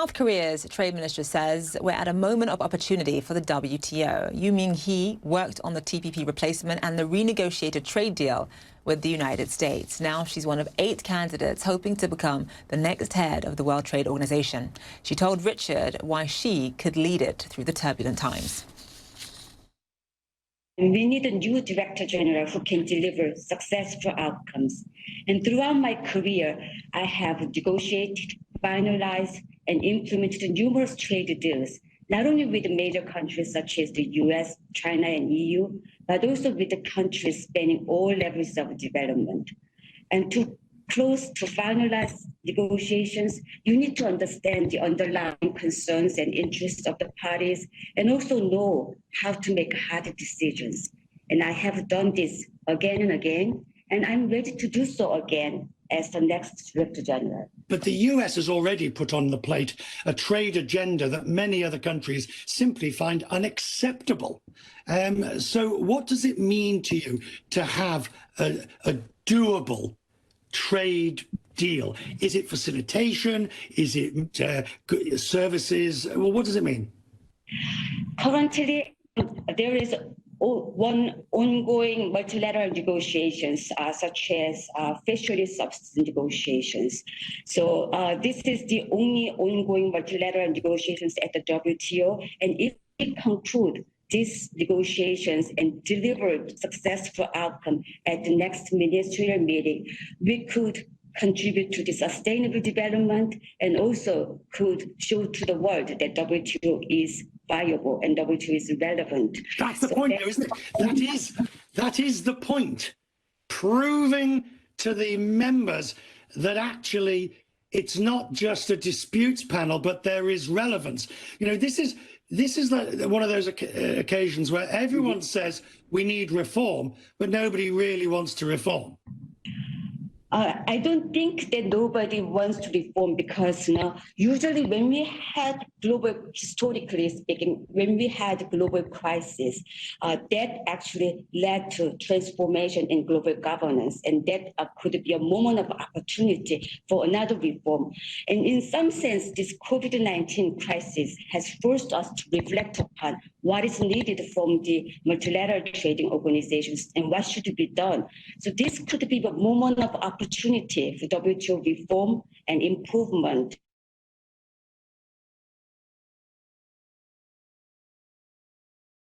South Korea's trade minister says we're at a moment of opportunity for the WTO. Yuminghee worked on the TPP replacement and the renegotiated trade deal with the United States. Now she's one of 8 candidates hoping to become the next head of the World Trade Organization. She told Richard why she could lead it through the turbulent times. We need a new director general who can deliver successful outcomes. And throughout my career, I have negotiated, finalized, and implemented numerous trade deals, not only with major countries such as the US, China, and EU, but also with the countries spanning all levels of development. And to finalize negotiations, you need to understand the underlying concerns and interests of the parties and also know how to make hard decisions. And I have done this again and again, and I'm ready to do so again as the next Director General. But the US has already put on the plate a trade agenda that many other countries simply find unacceptable. So what does it mean to you to have a doable trade deal? Is it facilitation? Is it services? Well, what does it mean? Currently, there is one ongoing multilateral negotiations, such as fishery subsidy negotiations. So this is the only ongoing multilateral negotiations at the WTO. And if we conclude these negotiations and deliver successful outcome at the next ministerial meeting, we could contribute to the sustainable development and also could show to the world that WTO is viable and WTO is relevant. That's the point, though, isn't it? That is the point. Proving to the members that actually it's not just a disputes panel, but there is relevance. You know, this is like one of those occasions where everyone says we need reform, but nobody really wants to reform. I don't think that nobody wants to reform because usually when we had historically speaking, when we had global crisis, that actually led to transformation in global governance, and that could be a moment of opportunity for another reform. And in some sense, this COVID-19 crisis has forced us to reflect upon what is needed from the multilateral trading organizations and what should be done. So this could be a moment of opportunity for WTO reform and improvement